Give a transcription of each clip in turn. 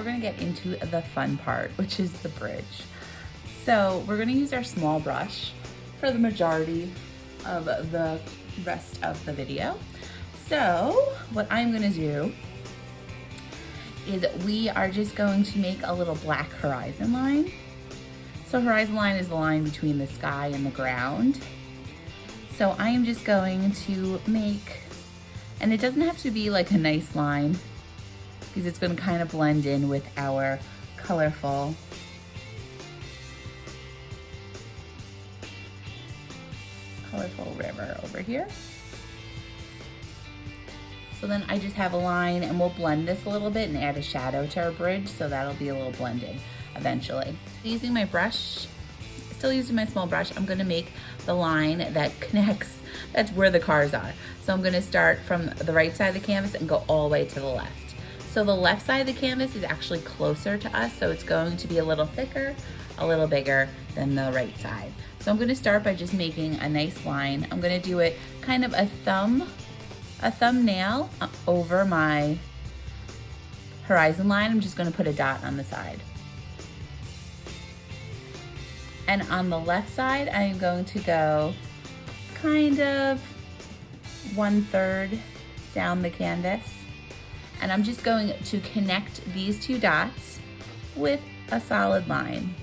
gonna get into the fun part, which is the bridge. So we're gonna use our small brush for the majority of the rest of the video. So what I'm gonna do is we are just going to make a little black horizon line. So horizon line is the line between the sky and the ground. So I am just going to make, and it doesn't have to be like a nice line because it's going to kind of blend in with our colorful river over here. So then I just have a line, and we'll blend this a little bit and add a shadow to our bridge, so that'll be a little blended eventually. Using my brush, still using my small brush, I'm gonna make the line that connects, that's where the cars are. So I'm gonna start from the right side of the canvas and go all the way to the left. So the left side of the canvas is actually closer to us, so it's going to be a little thicker, a little bigger than the right side. So I'm gonna start by just making a nice line. I'm gonna do it kind of a thumbnail over my horizon line. I'm just gonna put a dot on the side. And on the left side, I'm going to go kind of 1/3 down the canvas. And I'm just going to connect these two dots with a solid line.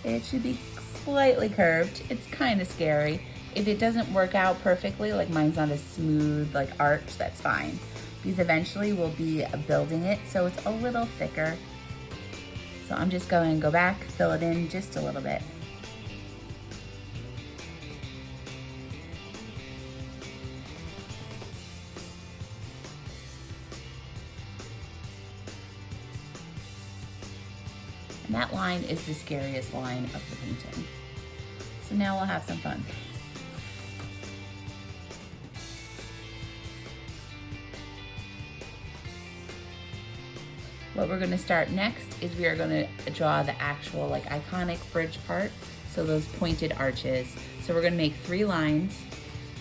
It should be slightly curved. It's kind of scary. If it doesn't work out perfectly, like mine's not a smooth like arch, that's fine. Because eventually we'll be building it so it's a little thicker. So I'm just going to go back, fill it in just a little bit. And that line is the scariest line of the painting. So now we'll have some fun. What we're gonna start next is we are gonna draw the actual like iconic bridge part. So those pointed arches. So we're gonna make 3 lines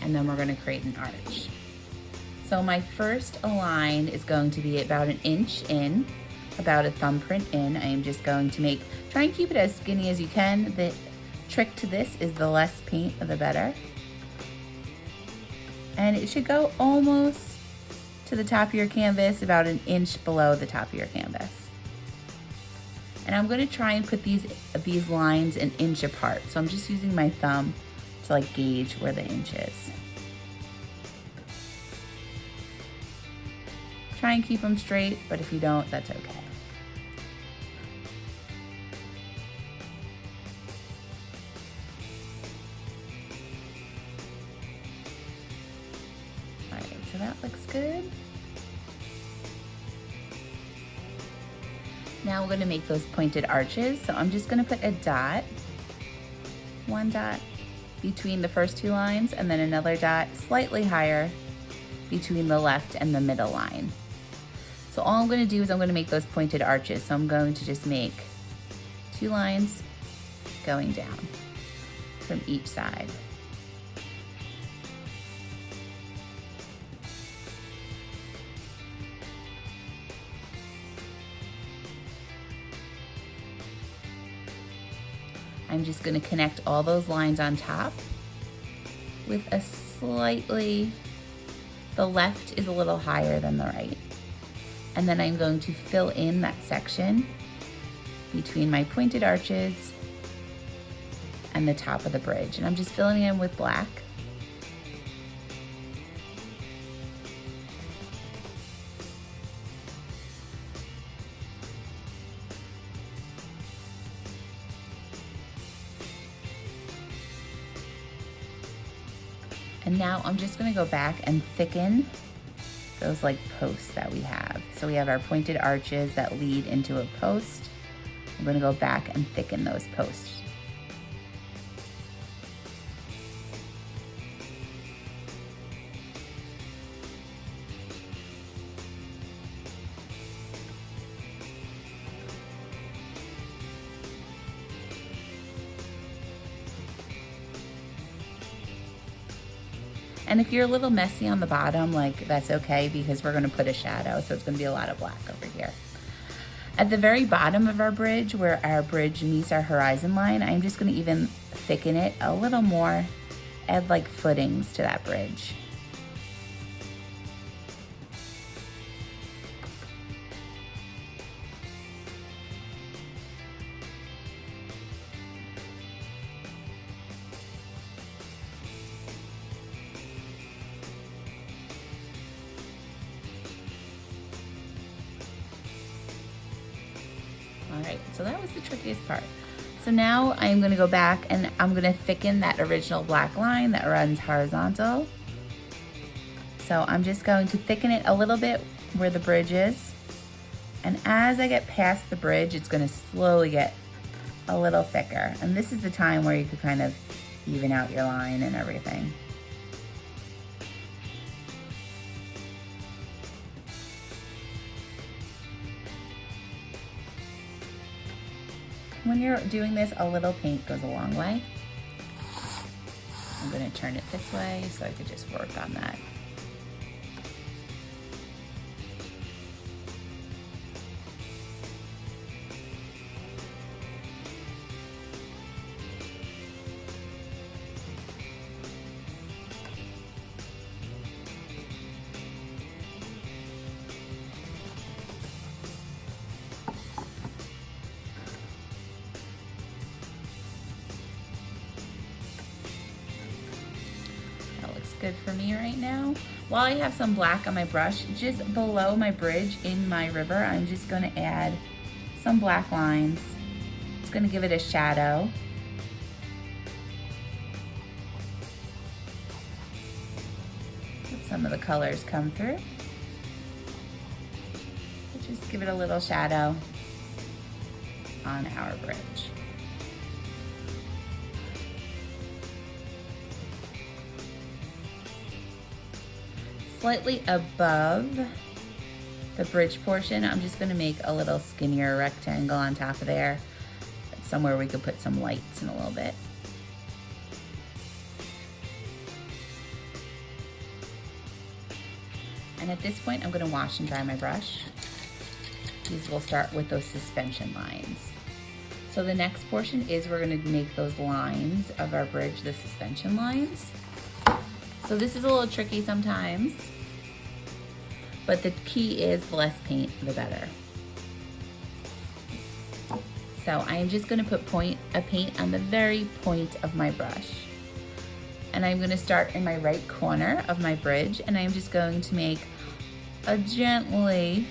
and then we're gonna create an arch. So my first line is going to be about 1 inch in, about a thumbprint in. I am just going to try and keep it as skinny as you can. The trick to this is the less paint, the better. And it should go almost to the top of your canvas, about 1 inch below the top of your canvas. And I'm gonna try and put these lines 1 inch apart. So I'm just using my thumb to like gauge where the inch is. Try and keep them straight, but if you don't, that's okay. All right, so that looks good. Now we're gonna make those pointed arches. So I'm just gonna put a dot, 1 dot between the first 2 lines, and then another dot slightly higher between the left and the middle line. So all I'm gonna do is I'm gonna make those pointed arches. So I'm going to just make 2 lines going down from each side. I'm just gonna connect all those lines on top with a slightly, the left is a little higher than the right. And then I'm going to fill in that section between my pointed arches and the top of the bridge. And I'm just filling in with black. And now I'm just gonna go back and thicken those like posts that we have. So we have our pointed arches that lead into a post. I'm gonna go back and thicken those posts. And if you're a little messy on the bottom, like that's okay because we're gonna put a shadow, so it's gonna be a lot of black over here. At the very bottom of our bridge, where our bridge meets our horizon line, I'm just gonna even thicken it a little more, add like footings to that bridge. All right, so that was the trickiest part. So now I'm gonna go back and I'm gonna thicken that original black line that runs horizontal. So I'm just going to thicken it a little bit where the bridge is. And as I get past the bridge, it's gonna slowly get a little thicker. And this is the time where you could kind of even out your line and everything. When you're doing this, a little paint goes a long way. I'm gonna turn it this way so I could just work on that. Good for me right now. While I have some black on my brush, just below my bridge in my river, I'm just gonna add some black lines. It's gonna give it a shadow. Let some of the colors come through. Just give it a little shadow on our bridge. Slightly above the bridge portion, I'm just gonna make a little skinnier rectangle on top of there. Somewhere we could put some lights in a little bit. And at this point, I'm gonna wash and dry my brush. These will start with those suspension lines. So the next portion is we're gonna make those lines of our bridge, the suspension lines. So this is a little tricky sometimes, but the key is the less paint, the better. So I am just gonna put a paint on the very point of my brush. And I'm gonna start in my right corner of my bridge, and I'm just going to make a gently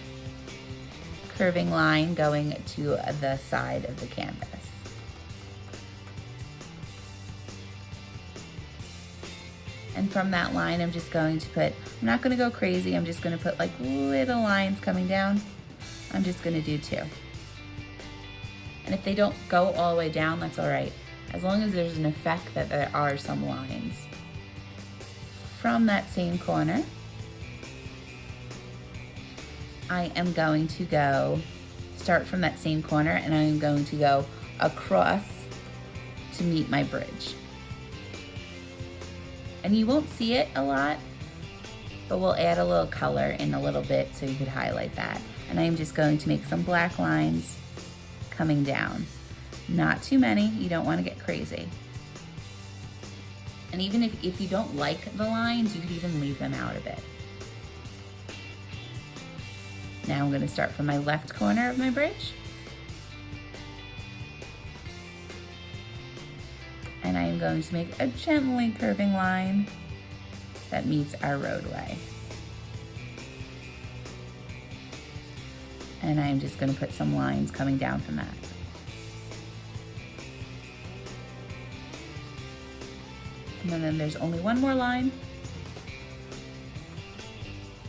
curving line going to the side of the canvas. And from that line, I'm just going to put, I'm not gonna go crazy, I'm just gonna put like little lines coming down. I'm just gonna do 2. And if they don't go all the way down, that's all right. As long as there's an effect that there are some lines. From that same corner, I am going to start from that same corner, and I'm going to go across to meet my bridge. And you won't see it a lot, but we'll add a little color in a little bit so you could highlight that. And I'm just going to make some black lines coming down. Not too many, you don't want to get crazy. And even if you don't like the lines, you could even leave them out a bit. Now I'm going to start from my left corner of my bridge. And I am going to make a gently curving line that meets our roadway. And I'm just going to put some lines coming down from that. And then there's only one more line.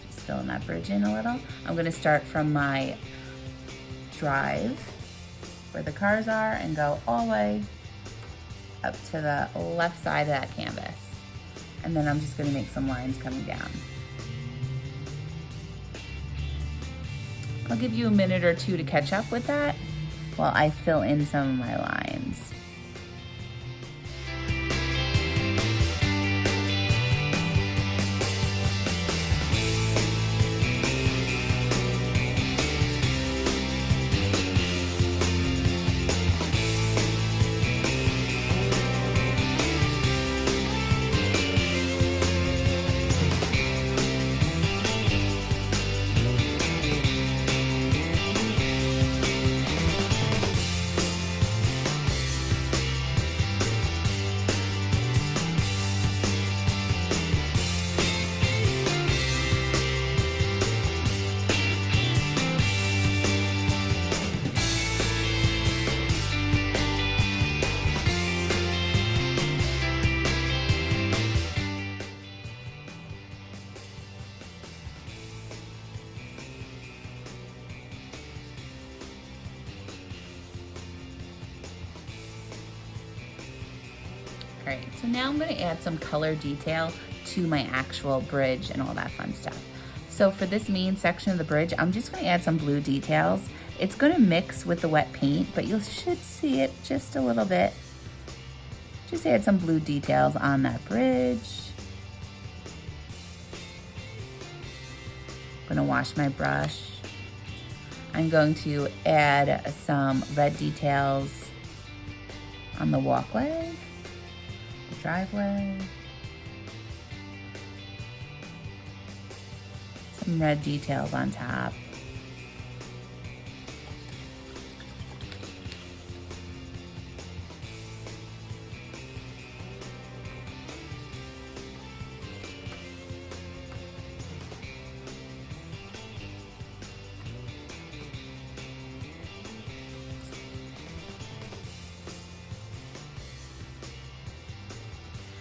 Just filling that bridge in a little. I'm going to start from my drive where the cars are and go all the way up to the left side of that canvas. And then I'm just gonna make some lines coming down. I'll give you a minute or 2 to catch up with that while I fill in some of my lines. right, so now I'm gonna add some color detail to my actual bridge and all that fun stuff. So for this main section of the bridge, I'm just gonna add some blue details. It's gonna mix with the wet paint, but you should see it just a little bit. Just add some blue details on that bridge. I'm gonna wash my brush. I'm going to add some red details on the walkway, the driveway. Some red details on top.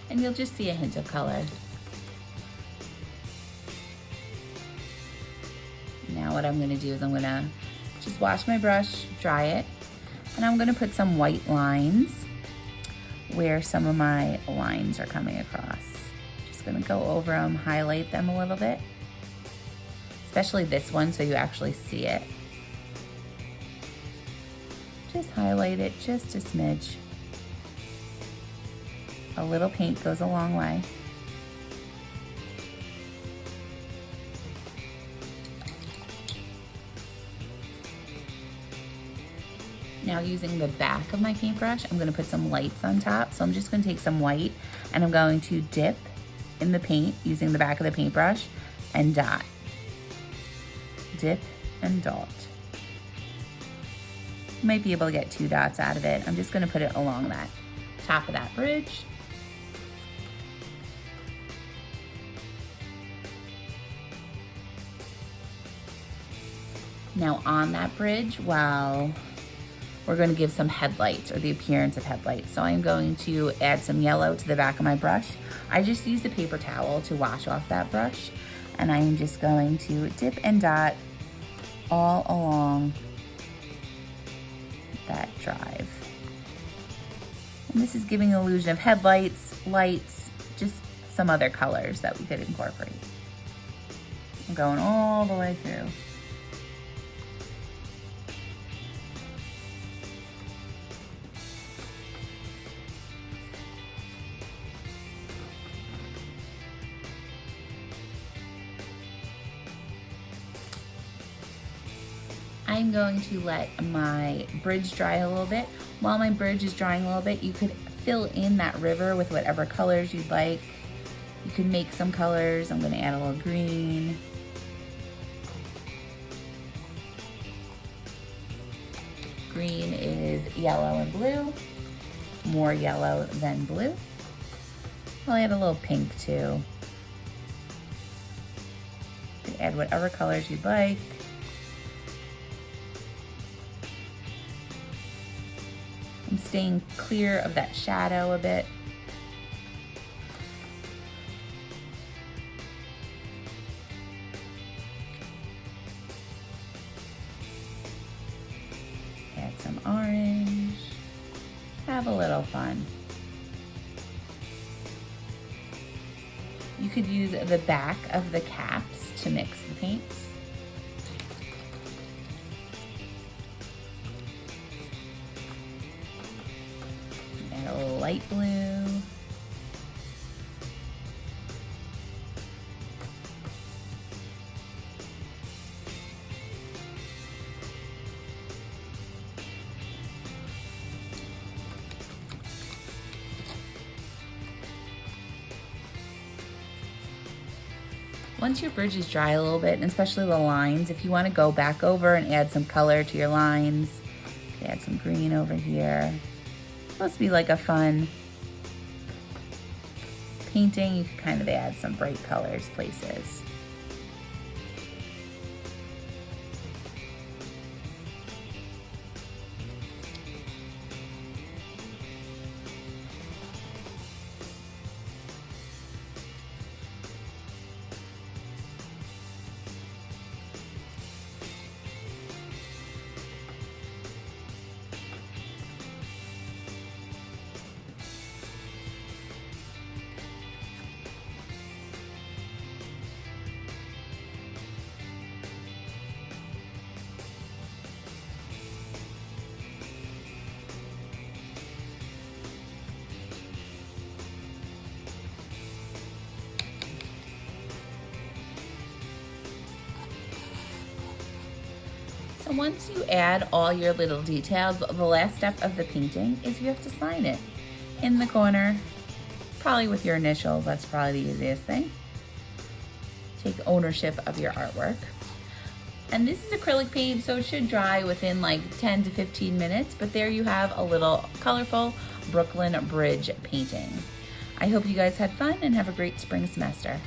And you'll just see a hint of color. Now what I'm gonna do is I'm gonna just wash my brush, dry it, and I'm gonna put some white lines where some of my lines are coming across. Just gonna go over them, highlight them a little bit, especially this one so you actually see it. Just highlight it just a smidge. A little paint goes a long way. Now using the back of my paintbrush, I'm gonna put some lights on top. So I'm just gonna take some white and I'm going to dip in the paint using the back of the paintbrush and dot. Dip and dot. You might be able to get 2 dots out of it. I'm just gonna put it along that top of that bridge. Now on that bridge, we're going to give some headlights or the appearance of headlights. So I'm going to add some yellow to the back of my brush. I just used a paper towel to wash off that brush, and I'm just going to dip and dot all along that drive. And this is giving an illusion of headlights, lights, just some other colors that we could incorporate. I'm going all the way through. I'm going to let my bridge dry a little bit. While my bridge is drying a little bit, you could fill in that river with whatever colors you'd like. You can make some colors. I'm gonna add a little green. Green is yellow and blue, more yellow than blue. I'll add a little pink too. You can add whatever colors you'd like. I'm staying clear of that shadow a bit. Add some orange. Have a little fun. You could use the back of the caps to mix the paints. Light blue. Once your bridge is dry a little bit, and especially the lines, if you want to go back over and add some color to your lines, add some green over here. It's supposed to be like a fun painting. You can kind of add some bright colors places. once you add all your little details, the last step of the painting is you have to sign it in the corner, probably with your initials. That's probably the easiest thing. Take ownership of your artwork. And this is acrylic paint, so it should dry within like 10 to 15 minutes, but there you have a little colorful Brooklyn Bridge painting. I hope you guys had fun and have a great spring semester.